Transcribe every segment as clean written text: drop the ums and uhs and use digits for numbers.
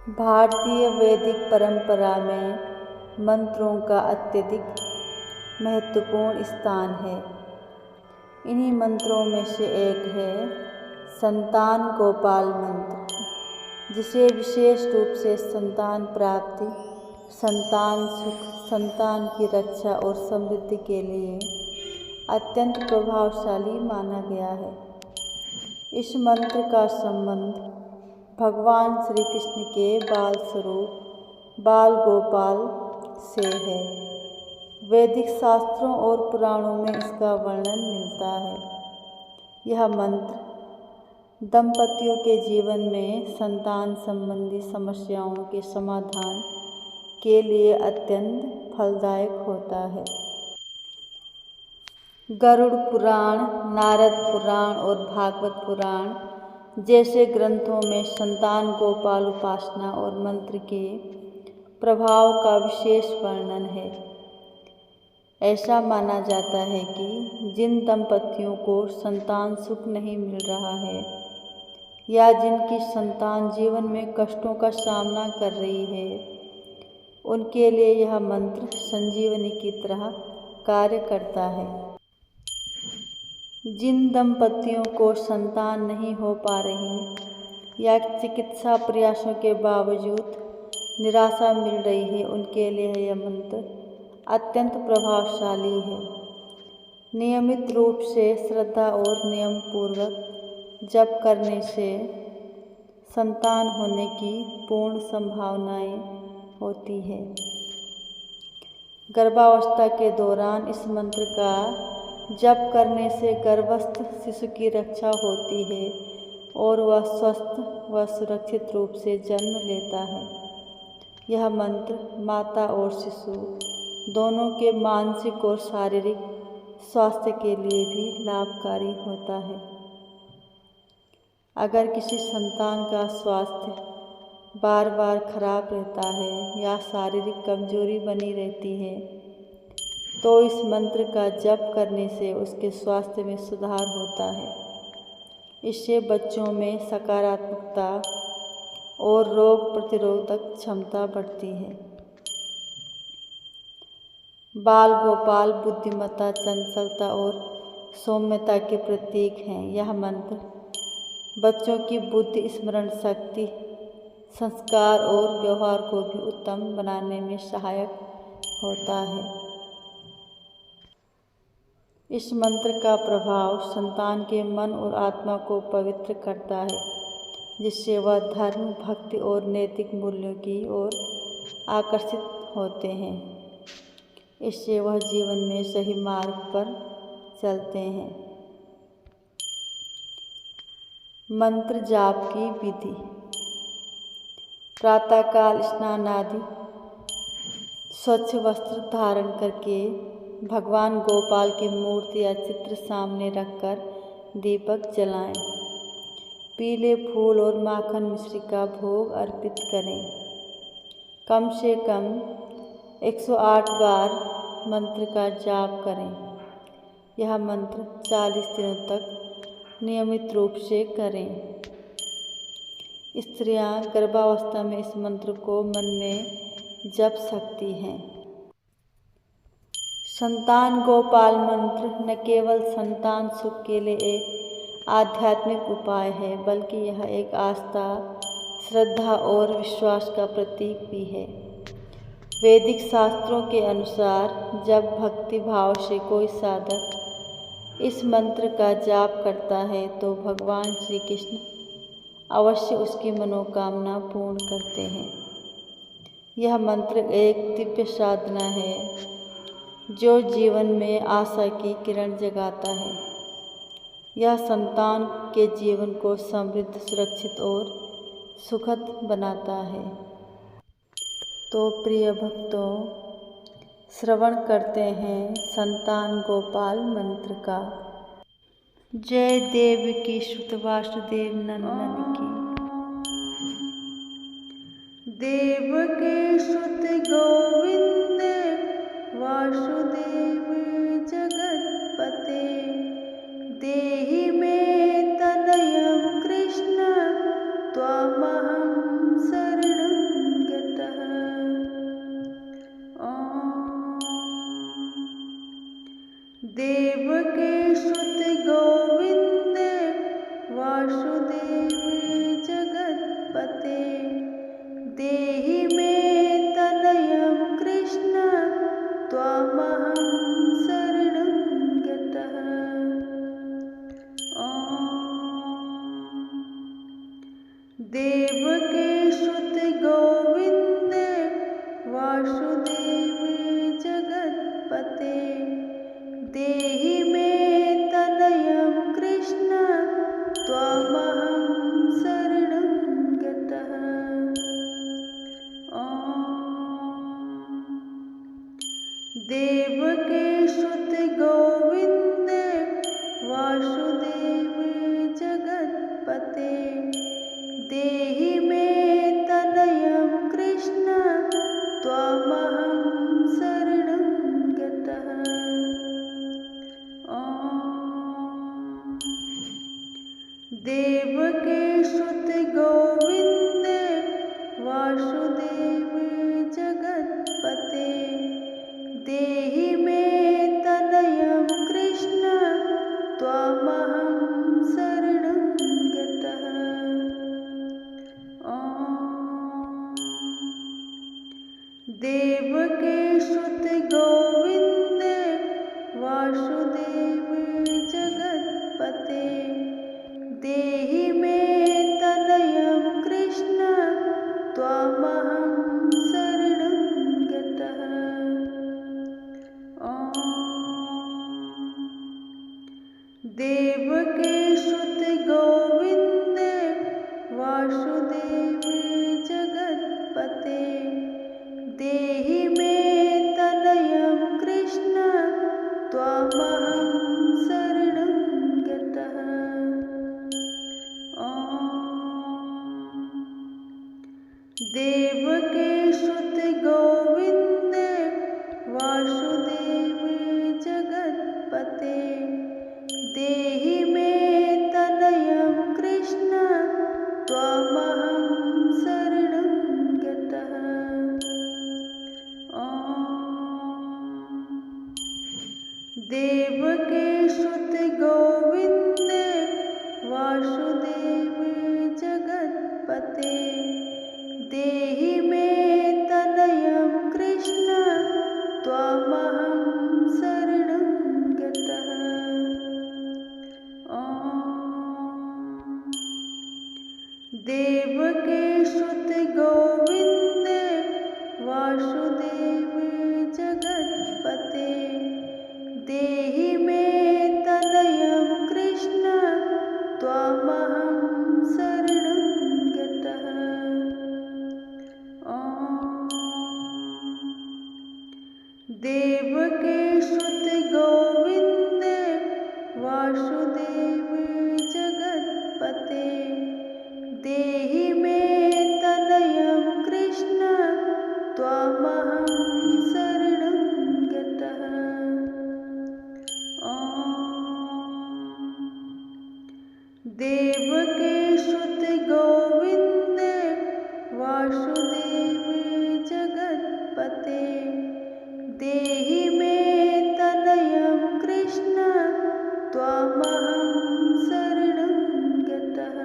भारतीय वैदिक परंपरा में मंत्रों का अत्यधिक महत्वपूर्ण स्थान है। इन्हीं मंत्रों में से एक है संतान गोपाल मंत्र, जिसे विशेष रूप से संतान प्राप्ति, संतान सुख, संतान की रक्षा और समृद्धि के लिए अत्यंत प्रभावशाली माना गया है। इस मंत्र का संबंध भगवान श्री कृष्ण के बाल स्वरूप बाल गोपाल से है। वैदिक शास्त्रों और पुराणों में इसका वर्णन मिलता है। यह मंत्र दंपतियों के जीवन में संतान संबंधी समस्याओं के समाधान के लिए अत्यंत फलदायक होता है। गरुड़ पुराण, नारद पुराण और भागवत पुराण जैसे ग्रंथों में संतान गोपाल उपासना और मंत्र के प्रभाव का विशेष वर्णन है। ऐसा माना जाता है कि जिन दंपतियों को संतान सुख नहीं मिल रहा है या जिनकी संतान जीवन में कष्टों का सामना कर रही है, उनके लिए यह मंत्र संजीवनी की तरह कार्य करता है। जिन दंपतियों को संतान नहीं हो पा रही या चिकित्सा प्रयासों के बावजूद निराशा मिल रही है, उनके लिए यह मंत्र अत्यंत प्रभावशाली है। नियमित रूप से श्रद्धा और नियम पूर्वक जप करने से संतान होने की पूर्ण संभावनाएं होती है। गर्भावस्था के दौरान इस मंत्र का जप करने से गर्भस्थ शिशु की रक्षा होती है और वह स्वस्थ व सुरक्षित रूप से जन्म लेता है। यह मंत्र माता और शिशु दोनों के मानसिक और शारीरिक स्वास्थ्य के लिए भी लाभकारी होता है। अगर किसी संतान का स्वास्थ्य बार बार खराब रहता है या शारीरिक कमजोरी बनी रहती है, तो इस मंत्र का जप करने से उसके स्वास्थ्य में सुधार होता है। इससे बच्चों में सकारात्मकता और रोग प्रतिरोधक क्षमता बढ़ती है। बाल गोपाल बुद्धिमत्ता, चंचलता और सौम्यता के प्रतीक हैं। यह मंत्र बच्चों की बुद्धि, स्मरण शक्ति, संस्कार और व्यवहार को भी उत्तम बनाने में सहायक होता है। इस मंत्र का प्रभाव संतान के मन और आत्मा को पवित्र करता है, जिससे वह धर्म, भक्ति और नैतिक मूल्यों की ओर आकर्षित होते हैं। इससे वह जीवन में सही मार्ग पर चलते हैं। मंत्र जाप की विधि। प्रातःकाल स्नान आदि स्वच्छ वस्त्र धारण करके भगवान गोपाल की मूर्ति या चित्र सामने रखकर दीपक जलाएं। पीले फूल और माखन मिश्री का भोग अर्पित करें। कम से कम 108 बार मंत्र का जाप करें। यह मंत्र 40 दिनों तक नियमित रूप से करें। स्त्रियां गर्भावस्था में इस मंत्र को मन में जप सकती हैं। संतान गोपाल मंत्र न केवल संतान सुख के लिए एक आध्यात्मिक उपाय है, बल्कि यह एक आस्था, श्रद्धा और विश्वास का प्रतीक भी है। वैदिक शास्त्रों के अनुसार जब भक्ति भाव से कोई साधक इस मंत्र का जाप करता है, तो भगवान श्री कृष्ण अवश्य उसकी मनोकामना पूर्ण करते हैं। यह मंत्र एक दिव्य साधना है जो जीवन में आशा की किरण जगाता है। यह संतान के जीवन को समृद्ध, सुरक्षित और सुखद बनाता है। तो प्रिय भक्तों, श्रवण करते हैं संतान गोपाल मंत्र का। जय देवकी सुत वासुदेव नंदन की। देवकी सुत गोविंद वासुदेव जगतपते, देहि मे तनयं कृष्ण त्वामहं शरणं देवके सुत गोविंद वासुदेव जगत्पते देहि मे तनयं कृष्ण त्वामहं शरणं गतः। देवके सुत गोविंद वासुदेव जगत्पते देहि मे तनयं कृष्ण त्वामहं शरणं गतः। देवके सुत गोविंद वासुदेव जगत्पते देहि मे तनयं कृष्ण त्वामहं शरणं गतः। देवके सुत गोविंद वासुदेव जगत्पते देहि मे तनयं कृष्ण त्वामहं शरणं गतः। देवके सुत गोविंद वासुदेव जगत्पते देहि मे तनयं कृष्ण त्वामहं शरणं गतः। देवके सुत गोविंद वासुदेव जगत्पते देहि मे तनयं कृष्ण त्वामहं शरणं गतः। देवके सुत गोविंद वासुदेव जगत्पते देहि मे तनयं कृष्ण त्वामहं शरणं गतः। देवके सुत गोविंद वासुदेव जगत्पते देहि मे तनयं कृष्ण त्वामहं शरणं गतः। देवके सुत गोविंद वासुदेव जगत्पते देहि मे तनयं कृष्ण त्वामहं शरणं गतः। देवके सुत गोविंद वासुदेव जगत्पते देहि मे तनयं कृष्ण त्वामहं शरणं गतः।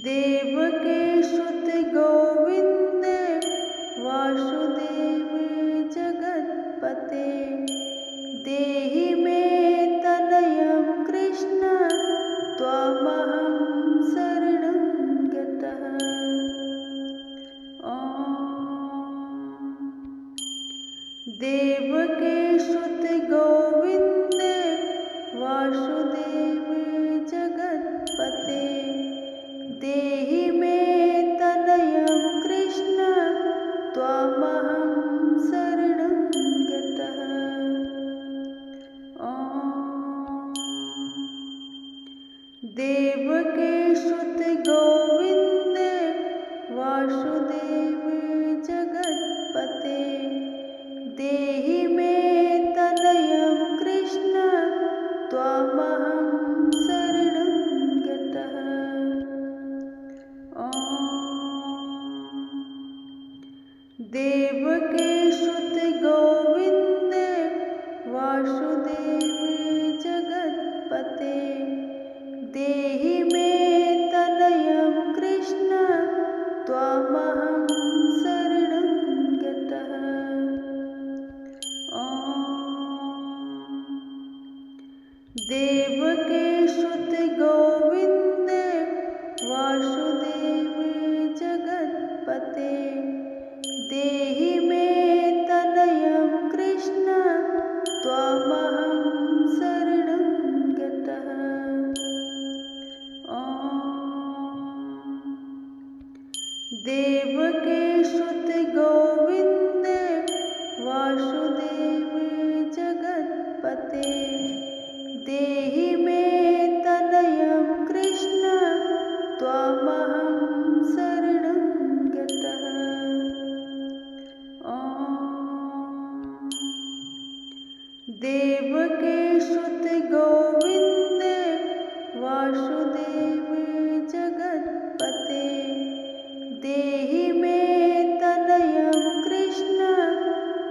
देवके सुत गोविंद वासुदेव जगत्पते देहि मे तनयं कृष्ण त्वामहं शरणं गतः। देवके सुत गोविंद वासुदेव जगत्पते देहि मे तनयं कृष्ण त्वामहं शरणं गतः। देवके सुत गोविंद वासुदेव जगत्पते देहि मे तनयं कृष्ण त्वामहं शरणं गतः। देवके सुत गोविंद वासुदेव जगत्पते देहि मे तनयं देवकीसुत गोविंद वासुदेव जगत्पते देहि मे तनयं कृष्ण त्वामहं शरणं गतः। देवकीसुत गोविंद वासुदेव जगत्पते देहि मे तनयं कृष्ण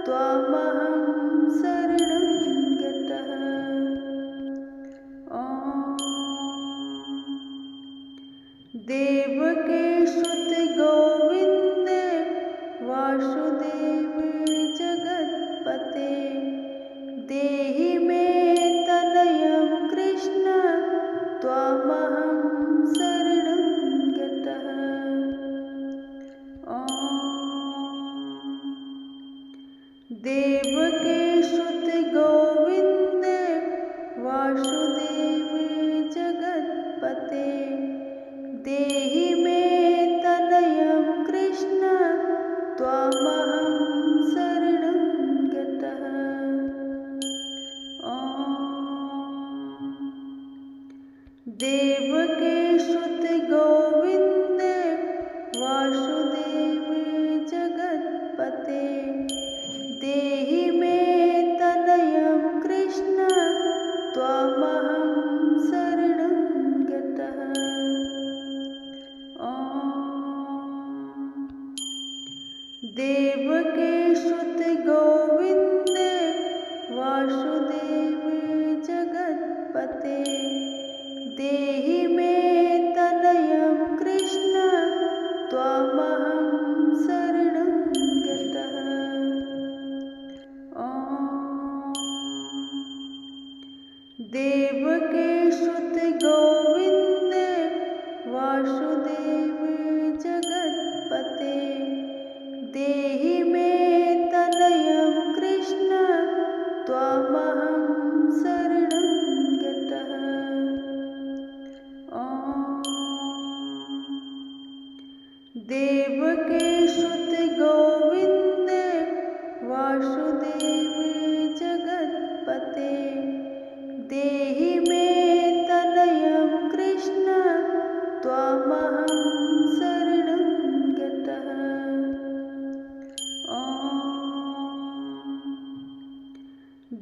त्वामहं शरणं गतः। देवकीसुत गोविंद वासुदेव जगत्पते देहि मे तनयं कृष्ण त्वामहं शरणं गतः। देवकीसुत गोविंद वासुदेव जगत्पते देहि मे तनयं कृष्ण त्वामहं शरणं गतः। देवकीसुत गोविंद वासुदेव जगत्पते देहि मे तनयं कृष्ण त्वामहं शरणं गतः। देवकीसुत गोविंद वासुदेव जगत्पते देहि मे तनयं कृष्ण त्वामहं शरणं गतः। देवकीसुत गोविंद वासुदेव जगत्पते देहि मे तनयं कृष्ण त्वामहं शरणं गतः। देवकीसुत गोविंद वासुदेव जगत्पते देहि मे तनयं कृष्ण त्वामहं शरणं गतः।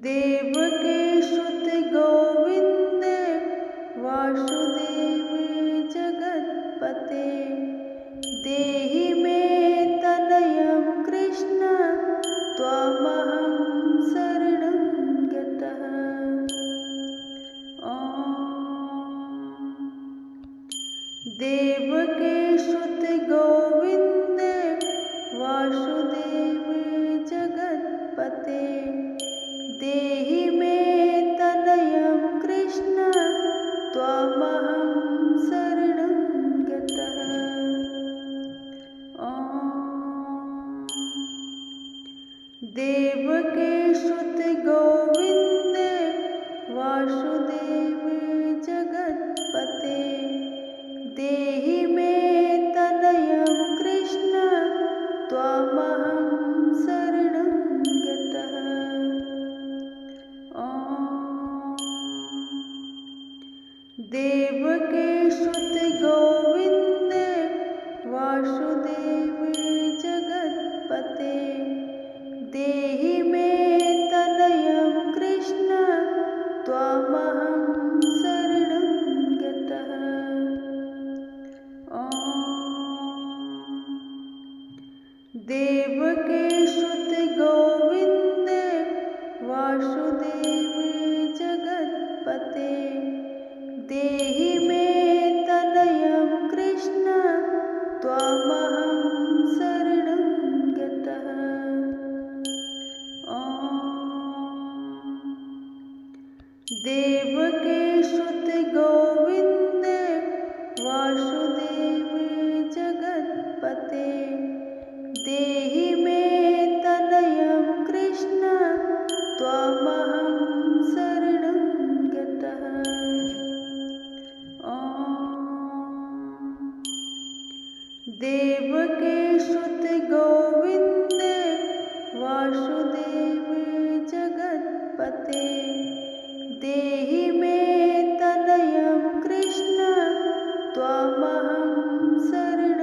देवकीसुत गोविंद वासुदेव जगत्पते देहि मे तनयं कृष्ण त्वामहं शरणं गतः। देवकीसुत गोविंद वासुदेव जगत्पते देहि मे तनयं कृष्ण त्वामहं शरणं गतः। देवकीसुत गोविंद वासुदेव जगत्पते देहि मे तनयं कृष्ण त्वामहं शरणं गतः। देवकीसुत गोविंद वासुदेव जगत्पते देहि मे तनयं कृष्ण त्वामहं शरणं गतः। देवकीसुत गोविंद वासुदेव जगत्पते देहि मे तनयं कृष्ण त्वामहं शरणं गतः। देवकीसुत गोविन्द वासुदेव जगत्पते देहि मे तनयं कृष्ण त्वामहं शरणं